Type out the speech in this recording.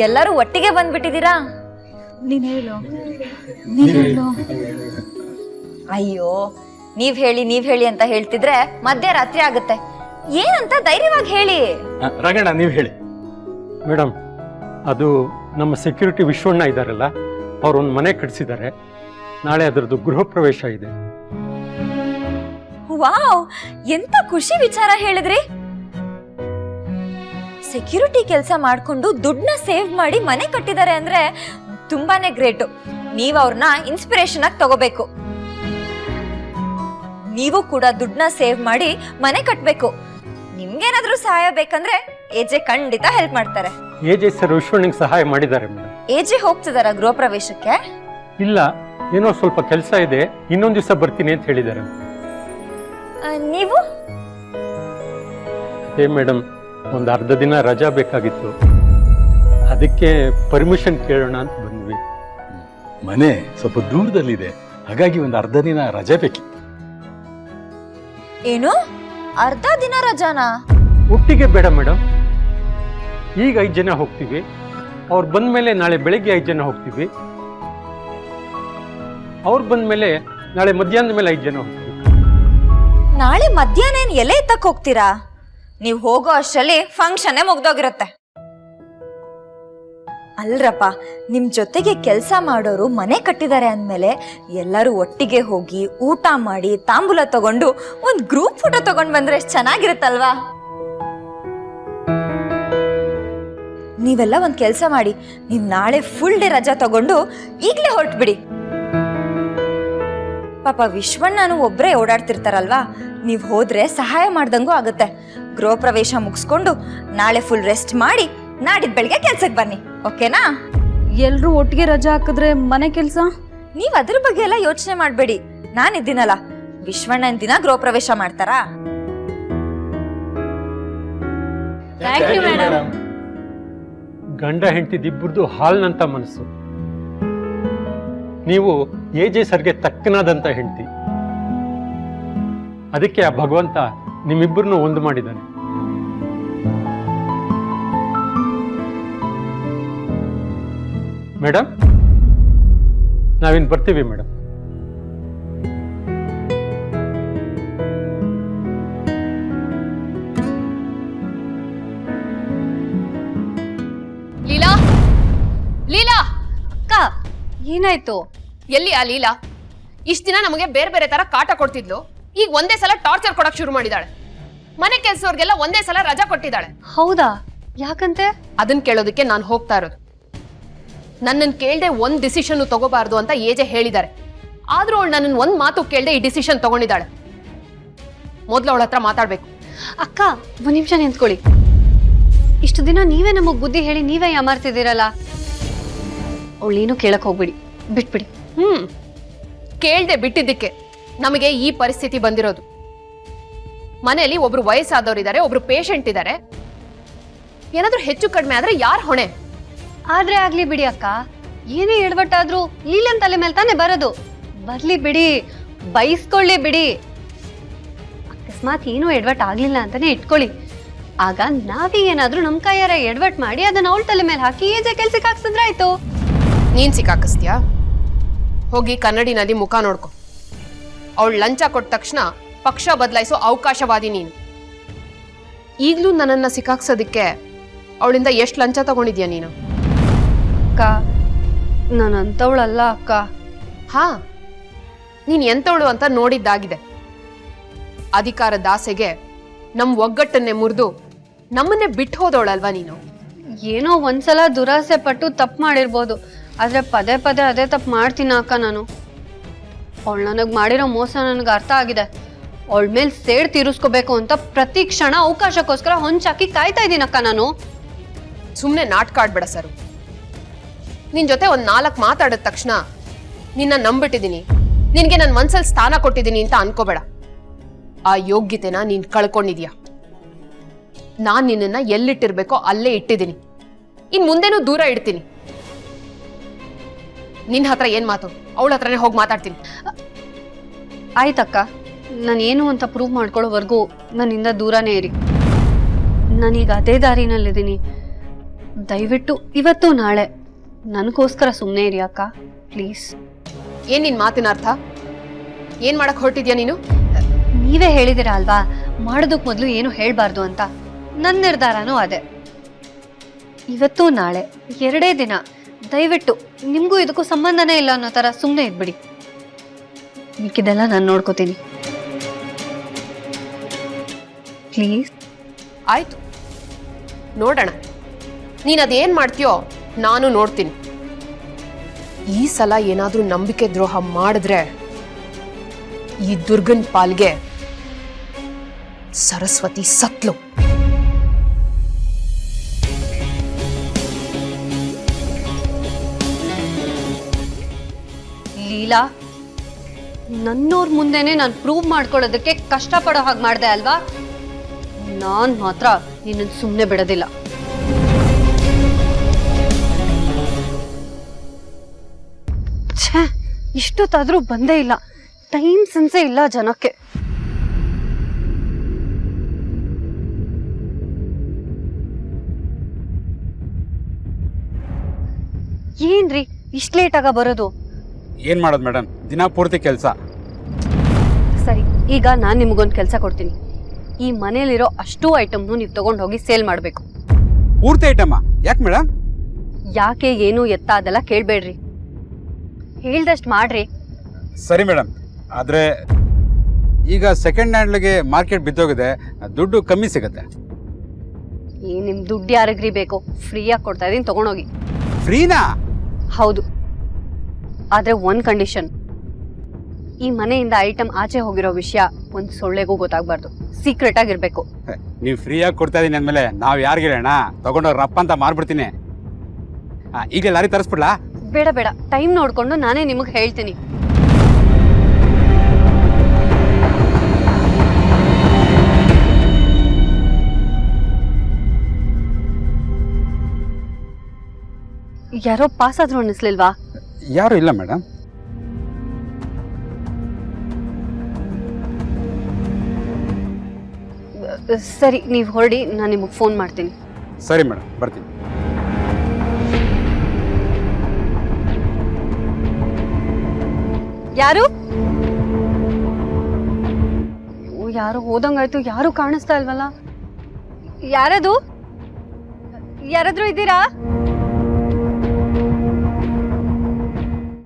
ಎಲ್ಲರೂ ಒಟ್ಟಿಗೆ ಬಂದ್ಬಿಟ್ಟಿದ್ದೀರಾ? ನೀನ್ ಹೇಳು. ಅಯ್ಯೋ, ನೀವ್ ಹೇಳಿ ಅಂತ ಹೇಳ್ತಿದ್ರೆ ಮಧ್ಯರಾತ್ರಿ ಆಗುತ್ತೆ. ಏನಂತ ಧೈರ್ಯವಾಗಿ ಹೇಳಿ. ರಂಗಣ್ಣ ನೀವು ಹೇಳಿ. ಮೇಡಮ್, ಅದು ನಮ್ಮ ಸೆಕ್ಯೂರಿಟಿ ವಿಶ್ವಣ್ಣ ಇದ್ದಾರಲ್ಲ, ಅವ್ರೊಂದು ಮನೆ ಕಟ್ಸಿದ್ದಾರೆ. ನಾಳೆ ಅದರದ್ದು ಗೃಹ ಪ್ರವೇಶ ಇದೆ. ವಾವ್, ಎಂತ ಖುಷಿ ವಿಚಾರ ಹೇಳಿದ್ರಿ. ಸೆಕ್ಯೂರಿಟಿ ಕೆಲಸ ಮಾಡ್ಕೊಂಡು ದುಡ್ಡನ್ನ ಸೇವ್ ಮಾಡಿ ಮನೆ ಕಟ್ಟಿದ್ದಾರೆ ಅಂದ್ರೆ ತುಂಬಾನೇ ಗ್ರೇಟು. ನೀವ್ ಅವ್ರನ್ನ ಇನ್ಸ್ಪಿರೇಷನ್ ಆಗಿ ತಗೋಬೇಕು. ನೀವು ಕೂಡ ದುಡ್ಡನ್ನ ಸೇವ್ ಮಾಡಿ ಮನೆ ಕಟ್ಬೇಕು. ನಿಮ್ಗೇನಾದ್ರೂ ಸಹಾಯ ಬೇಕಂದ್ರೆ ಎಜೆ ಖಂಡಿತ ಹೆಲ್ಪ್ ಮಾಡ್ತಾರೆ. ಎಜೆ ಸರ್ ವಿಶ್ವಣ್ಣಂಗೆ ಸಹಾಯ ಮಾಡಿದ್ದಾರೆ ಮೇಡಮ್. ಎಜೆ ಹೋಗ್ತಿದಾರ ಗೃಹ ಪ್ರವೇಶಕ್ಕೆ? ಇಲ್ಲ, ಏನೋ ಸ್ವಲ್ಪ ಕೆಲಸ ಇದೆ, ಇನ್ನೊಂದು ದಿವಸ ಬರ್ತೀನಿ ಅಂತ ಹೇಳಿದ್ದಾರೆ. ನೀವು? ಅದೇ ಮೇಡಮ್, ಒಂದು ಅರ್ಧ ದಿನ ರಜಾ ಬೇಕಾಗಿತ್ತು, ಅದಕ್ಕೆ ಪರ್ಮಿಷನ್ ಕೇಳೋಣ ಅಂತ ಬಂದ್ವಿ. ಮನೆ ಸ್ವಲ್ಪ ದೂರದಲ್ಲಿದೆ, ಹಾಗಾಗಿ ಒಂದು ಅರ್ಧ ದಿನ ರಜೆ ಬೇಕಿತ್ತು. ಏನು, ಅರ್ಧ ದಿನ ರಜಾನಾ? ಒಟ್ಟಿಗೆ ಬೇಡ ಮೇಡಮ್, ಈಗ 5 ಜನ ಹೋಗ್ತೀವಿ. ಅವ್ರು ಬಂದ್ಮೇಲೆ ನಾಳೆ ಬೆಳಗ್ಗೆ 5 ಜನ ಹೋಗ್ತೀವಿ. ಅವ್ರು ಬಂದ್ಮೇಲೆ ನಾಳೆ ಮಧ್ಯಾಹ್ನದ ಮೇಲೆ 5 ಜನ ಹೋಗ್ತೀವಿ. ನಾಳೆ ಮಧ್ಯಾಹ್ನ ಏನ್ ಎಲೆ ಎತ್ತಕ್ ಹೋಗ್ತೀರಾ? ನೀವು ಹೋಗೋ ಅಷ್ಟರಲ್ಲಿ ಫಂಕ್ಷನ್ನೇ ಮುಗ್ದೋಗಿರುತ್ತೆ. ಅಲ್ರಪ್ಪ, ನಿಮ್ ಜೊತೆಗೆ ಕೆಲಸ ಮಾಡೋರು ಮನೆ ಕಟ್ಟಿದ್ದಾರೆ ಅಂದ್ಮೇಲೆ ಎಲ್ಲರೂ ಒಟ್ಟಿಗೆ ಹೋಗಿ ಊಟ ಮಾಡಿ ತಾಂಬೂಲ ತಗೊಂಡು ಒಂದ್ ಗ್ರೂಪ್ ಫೋಟೋ ತಗೊಂಡ್ ಬಂದ್ರೆ ಎಷ್ಟು ಚೆನ್ನಾಗಿರುತ್ತಲ್ವಾ? ನೀವೆಲ್ಲ ಒಂದ್ ಕೆಲಸ ಮಾಡಿ, ನೀವ್ ನಾಳೆ ಫುಲ್ ಡೇ ರಜಾ ತಗೊಂಡು ಈಗ್ಲೇ ಹೊರಟ್ಬಿಡಿ. ಪಾಪ ವಿಶ್ವಣ್ಣನು ಒಬ್ರೇ ಓಡಾಡ್ತಿರ್ತಾರಲ್ವಾ, ನೀವ್ ಹೋದ್ರೆ ಸಹಾಯ ಮಾಡ್ದಂಗೂ ಆಗುತ್ತೆ. ಗೃಹ ಪ್ರವೇಶ ಮುಗಿಸ್ಕೊಂಡು ನಾಳೆ ಫುಲ್ ರೆಸ್ಟ್ ಮಾಡಿ ನಾಡಿದ್ ಬೆಳಿಗ್ಗೆ ಕೆಲ್ಸಕ್ಕೆ ಬನ್ನಿ, ಓಕೆನಾ? ಎಲ್ರೂ ಒಟ್ಟಿಗೆ ರಜಾ ಹಾಕಿದ್ರೆ ಮನೆ ಕೆಲ್ಸ? ನೀವ್ ಅದ್ರ ಬಗ್ಗೆ ಎಲ್ಲ ಯೋಚನೆ ಮಾಡ್ಬೇಡಿ, ನಾನಿದ್ದೀನಲ್ಲ. ವಿಶ್ವಣ್ಣನ ದಿನ ಗೃಹ ಪ್ರವೇಶ ಮಾಡ್ತಾರಾ? Thank you madam. ಗಂಡ ಹೆಂಡತಿದಿಬ್ಬರದು ಹಾಲ್ನಂತ ಮನಸ್ಸು. ನೀವು ಎಜೆ ಸರ್ಗೆ ತಕ್ಕನಾದಂತ ಹೆಂಡತಿ. ಅದಕ್ಕೆ ಆ ಭಗವಂತ ನಿಮ್ಮಿಬ್ಬರನ್ನು ಒಂದು ಮಾಡಿದ್ದಾನೆ. ಮೇಡಮ್, ನಾವಿನ್ ಬರ್ತೀವಿ ಮೇಡಮ್. ಲೀಲಾ, ಲೀಲಾ, ಅಕ್ಕ, ಏನಾಯ್ತು? ಎಲ್ಲಿ ಆ ಲೀಲಾ? ಇಷ್ಟ ದಿನ ನಮಗೆ ಬೇರೆ ಬೇರೆ ತರ ಕಾಟ ಕೊಡ್ತಿದ್ಲು, ಈಗ ಒಂದೇ ಸಲ ಟಾರ್ಚರ್ ಕೊಡಕ್ ಶುರು ಮಾಡಿದಾಳೆ. ಮನೆ ಕೆಲ್ಸವ್ರಿಗೆಲ್ಲ ಒಂದೇ ಸಲ ರಜಾ ಕೊಟ್ಟಿದ್ದಾಳೆ. ಹೌದಾ? ಯಾಕಂತೆ? ಅದನ್ನ ಕೇಳೋದಕ್ಕೆ ನಾನು ಹೋಗ್ತಾ ಇರೋದು. ನನ್ನನ್ನು ಕೇಳ್ದೆ ಒಂದ್ ಡಿಸಿಷನ್ ತಗೋಬಾರ್ದು ಅಂತ ಏಜೆ ಹೇಳಿದ್ದಾರೆ. ಆದ್ರೂ ಅವಳು ನನ್ನನ್ನು ಒಂದ್ ಮಾತು ಕೇಳ್ದೆ ಈ ಡಿಸಿಷನ್ ತಗೊಂಡಿದ್ದಾಳೆ. ಮೊದ್ಲು ಅವಳ ಹತ್ರ ಮಾತಾಡ್ಬೇಕು. ಅಕ್ಕ, ಒಂದ್ ನಿಮಿಷ ನಿಂತ್ಕೊಳ್ಳಿ. ಇಷ್ಟು ದಿನ ನೀವೇ ನಮಗ್ ಬುದ್ಧಿ ಹೇಳಿ ನೀವೇ ಯಾಮಾರ್ತಿದ್ದೀರಲ್ಲ. ಅವಳೇನು ಕೇಳಕ್ ಹೋಗ್ಬಿಡಿ, ಬಿಟ್ಬಿಡಿ. ಕೇಳ್ದೆ ಬಿಟ್ಟಿದ್ದಕ್ಕೆ ನಮಗೆ ಈ ಪರಿಸ್ಥಿತಿ ಬಂದಿರೋದು. ಮನೆಯಲ್ಲಿ ಒಬ್ರು ವಯಸ್ಸಾದವರಿದ್ದಾರೆ, ಒಬ್ರು ಪೇಷಂಟ್ ಇದ್ದಾರೆ. ಏನಾದ್ರೂ ಹೆಚ್ಚು ಕಡಿಮೆ ಆದ್ರೆ ಯಾರ್ ಹೊಣೆ? ಆದ್ರೆ ಆಗ್ಲಿ ಬಿಡಿ ಅಕ್ಕ, ಏನೇ ಎಡವಟ್ಟಾದ್ರೂ ಲೀಲನ್ ತಲೆ ಮೇಲೆ ತಾನೇ ಬರೋದು. ಬರ್ಲಿ ಬಿಡಿ, ಬೈಸ್ಕೊಳ್ಳಿ ಬಿಡಿ. ಅಕಸ್ಮಾತ್ ಏನೂ ಎಡವಟ್ ಆಗ್ಲಿಲ್ಲ ಅಂತಾನೆ ಇಟ್ಕೊಳ್ಳಿ. ಆಗ ನಾವೀ ಏನಾದ್ರೂ ನಮ್ ಕೈಯಾರ ಎಡವಟ್ ಮಾಡಿ ಅದನ್ನ ಅವಳ ತಲೆ ಮೇಲೆ ಹಾಕಿ ಏಜೆ ಕೆಲ್ಸಕ್ಕೆ ಹಾಕ್ಸಿದ್ರೆ ಆಯ್ತು. ನೀನ್ ಸಿಕ್ಕಾಕಿಸ್ತೀಯಾ? ಹೋಗಿ ಕನ್ನಡಿ ನದಿ ಮುಖ ನೋಡ್ಕೊ. ಅವಳು ಲಂಚ ಕೊಟ್ಟ ತಕ್ಷಣ ಪಕ್ಷ ಬದಲಾಯಿಸೋ ಅವಕಾಶವಾದಿ ನೀನು. ಈಗ್ಲೂ ನನ್ನನ್ನ ಸಿಕ್ಕಾಕ್ಸೋದಿಕ್ಕೆ ಅವಳಿಂದ ಎಷ್ಟು ಲಂಚ ತಗೊಂಡಿದ್ಯಾ ನೀನು? ಅಕ್ಕ, ನಾನು ಅಂತವಳಲ್ಲ ಅಕ್ಕ. ಹಾ, ನೀನ್ ಎಂತವಳು ಅಂತ ನೋಡಿದ್ದಾಗಿದೆ. ಅಧಿಕಾರದ ಆಸೆಗೆ ನಮ್ ಒಗ್ಗಟ್ಟನ್ನೇ ಮುರಿದು ನಮ್ಮನ್ನೇ ಬಿಟ್ಟು ಹೋದವಳಲ್ವಾ ನೀನು? ಏನೋ ಒಂದ್ಸಲ ದುರಾಸೆ ಪಟ್ಟು ತಪ್ಪು ಮಾಡಿರ್ಬೋದು, ಆದ್ರೆ ಪದೇ ಪದೇ ಅದೇ ತಪ್ಪು ಮಾಡ್ತೀನಿ ಅಕ್ಕ ನಾನು. ಅವಳು ನನಗೆ ಮಾಡಿರೋ ಮೋಸ ನನಗೆ ಅರ್ಥ ಆಗಿದೆ. ಅವಳ ಮೇಲೆ ಸೇಡ್ ತೀರಿಸ್ಕೋಬೇಕು ಅಂತ ಪ್ರತಿ ಕ್ಷಣ ಅವಕಾಶಕ್ಕೋಸ್ಕರ ಹೊಂಚಾಕಿ ಕಾಯ್ತಾ ಇದ್ದೀನಿ ಅಕ್ಕ ನಾನು. ಸುಮ್ಮನೆ ನಾಟಕ ಆಡ್ಬೇಡ ಸರು. ನಿನ್ ಜೊತೆ ಒಂದ್ 4 ಮಾತಾಡಿದ ತಕ್ಷಣ ನಿನ್ನ ನಂಬಿಟ್ಟಿದ್ದೀನಿ, ನಿನ್ಗೆ ನನ್ನ ಮನ್ಸಲ್ಲಿ ಸ್ಥಾನ ಕೊಟ್ಟಿದ್ದೀನಿ ಅಂತ ಅನ್ಕೋಬೇಡ. ಆ ಯೋಗ್ಯತೆನ ನೀನ್ ಕಳ್ಕೊಂಡಿದ್ಯಾ. ನಾನ್ ನಿನ್ನನ್ನ ಎಲ್ಲಿಟ್ಟಿರ್ಬೇಕೋ ಅಲ್ಲೇ ಇಟ್ಟಿದ್ದೀನಿ. ಇನ್ ಮುಂದೆನೂ ದೂರ ಇಡ್ತೀನಿ. ನಿನ್ ಹತ್ರ ಏನ್ ಮಾತು? ಅವಳ ಹತ್ರನೇ ಹೋಗಿ ಮಾತಾಡ್ತೀನಿ. ಆಯ್ತಕ್ಕ, ನಾನು ಏನು ಅಂತ ಪ್ರೂವ್ ಮಾಡ್ಕೊಳ್ಳೋವರೆಗೂ ನನ್ನಿಂದ ದೂರನೇ ಇರಿ. ನಾನೀಗ ಅದೇ ದಾರಿನಲ್ಲಿದ್ದೀನಿ. ದಯವಿಟ್ಟು ಇವತ್ತು ನಾಳೆ ನನಗೋಸ್ಕರ ಸುಮ್ಮನೆ ಇರಿ ಅಕ್ಕ, ಪ್ಲೀಸ್. ಏನ್ ನಿನ್ ಮಾತಿನ ಅರ್ಥ? ಏನ್ ಮಾಡಕ್ ಹೊರಟಿದ್ಯಾ ನೀನು? ನೀವೇ ಹೇಳಿದಿರ ಅಲ್ವಾ, ಮಾಡೋದಕ್ ಮೊದಲು ಏನು ಹೇಳ್ಬಾರ್ದು ಅಂತ. ನನ್ನ ನಿರ್ಧಾರನೂ ಅದೇ. ಇವತ್ತು ನಾಳೆ 2 ದಿನ ದಯವಿಟ್ಟು ನಿಮ್ಗೂ ಇದಕ್ಕೂ ಸಂಬಂಧನೇ ಇಲ್ಲ ಅನ್ನೋ ತರ ಸುಮ್ಮನೆ ಇದ್ಬಿಡಿ. ಮಿಕ್ಕಿದೆಲ್ಲ ನಾನು ನೋಡ್ಕೋತೀನಿ, ಪ್ಲೀಸ್. ಆಯ್ತು, ನೋಡೋಣ. ನೀನ್ ಅದೇನ್ ಮಾಡ್ತೀಯೋ ನಾನು ನೋಡ್ತೀನಿ. ಈ ಸಲ ಏನಾದ್ರೂ ನಂಬಿಕೆ ದ್ರೋಹ ಮಾಡಿದ್ರೆ ಈ ದುರ್ಗನ್ ಪಾಲ್ಗೆ ಸರಸ್ವತಿ ಸತ್ಲು. ಲೀಲಾ, ನನ್ನೋರ್ ಮುಂದೆನೆ ನಾನು ಪ್ರೂವ್ ಮಾಡ್ಕೊಳ್ಳೋದಕ್ಕೆ ಕಷ್ಟಪಡೋ ಹಾಗೆ ಮಾಡ್ದೆ ಅಲ್ವಾ? ನಾನ್ ಮಾತ್ರ ನಿನ್ನ ಸುಮ್ಮನೆ ಬಿಡೋದಿಲ್ಲ. ಛೇ, ಇಷ್ಟೊತ್ತಾದ್ರೂ ಬಂದೇ ಇಲ್ಲ. ಟೈಮ್ ಸೆನ್ಸೇ ಇಲ್ಲ ಜನಕ್ಕೆ. ಏನ್ರಿ ಇಷ್ಟ ಲೇಟ್ ಆಗ ಬರೋದು? ಏನ್ ಮಾಡೋದು ಮೇಡಮ್, ದಿನ ಪೂರ್ತಿ ಕೆಲಸ. ಸರಿ, ಈಗ ನಾನು ನಿಮಗೊಂದು ಕೆಲಸ ಕೊಡ್ತೀನಿ. ಈ ಮನೇಲಿರೋ ಅಷ್ಟೂ ಐಟಮ್ನು ನೀವು ತಗೊಂಡು ಹೋಗಿ ಸೇಲ್ ಮಾಡಬೇಕು. ಪೂರ್ತಿ ಐಟಮ್ಮ? ಯಾಕೆ ಮೇಡಮ್? ಯಾಕೆ, ಏನು, ಎತ್ತ ಅದೆಲ್ಲ ಕೇಳಬೇಡ್ರಿ, ಹೇಳ್ದಷ್ಟು ಮಾಡ್ರಿ. ಸರಿ ಮೇಡಮ್, ಆದ್ರೆ ಈಗ ಸೆಕೆಂಡ್ ಹ್ಯಾಂಡ್ಗೆ ಮಾರ್ಕೆಟ್ ಬಿದ್ದೋಗಿದೆ, ದುಡ್ಡು ಕಮ್ಮಿ ಸಿಗುತ್ತೆ. ನಿಮ್ ದುಡ್ಡು ಯಾರಿಗ್ರಿ ಬೇಕು? ಫ್ರೀಯಾಗಿ ಕೊಡ್ತಾ ಇದೀನಿ, ತಗೊಂಡೋಗಿ. ಫ್ರೀನಾ? ಹೌದು, ಆದ್ರೆ ಒಂದ್ ಕಂಡೀಷನ್. ಈ ಮನೆಯಿಂದ ಐಟಮ್ ಆಚೆ ಹೋಗಿರೋ ವಿಷಯ ಒಂದ್ ಸೊಳ್ಳೆಗೂ ಗೊತ್ತಾಗ್ಬಾರ್ದು, ಸೀಕ್ರೆಟ್ ಆಗಿರ್ಬೇಕು. ನೀವು ಫ್ರೀಯಾಗಿ ಕೊಡ್ತಾ ಇದೀನಿ ಅಂದಮೇಲೆ ನಾವು ಯಾರಿಗೆ ಹೇಳೋಣ? ತಗೊಂಡೋಗಿ ರಪ್ಪ ಅಂತ ಮಾರ್ಬಿಡ್ತೀನಿ. ಈಗ ಲಾರಿ ತರಿಸ್ಬಿಡ್ಲಾ? ಬೇಡ ಬೇಡ, ಟೈಮ್ ನೋಡ್ಕೊಂಡು ನಾನೇ ನಿಮಗೆ ಹೇಳ್ತೀನಿ. ಯಾರೋ ಪಾಸ್ ಆದ್ರೂ ಅನ್ನಿಸ್ಲಿಲ್ವಾ? ಯಾರು ಇಲ್ಲ ಮೇಡಮ್. ಸರಿ, ನೀವು ಹೊರಡಿ, ನಾನು ನಿಮಗೆ ಫೋನ್ ಮಾಡ್ತೀನಿ. ಸರಿ ಮೇಡಮ್, ಬರ್ತೀನಿ. ಯಾರು? ಯಾರು ಹೋದಂಗಾಯ್ತು, ಯಾರು ಕಾಣಿಸ್ತಾ ಇಲ್ವಲ್ಲ? ಯಾರದು? ಯಾರಾದ್ರೂ ಇದ್ದೀರಾ?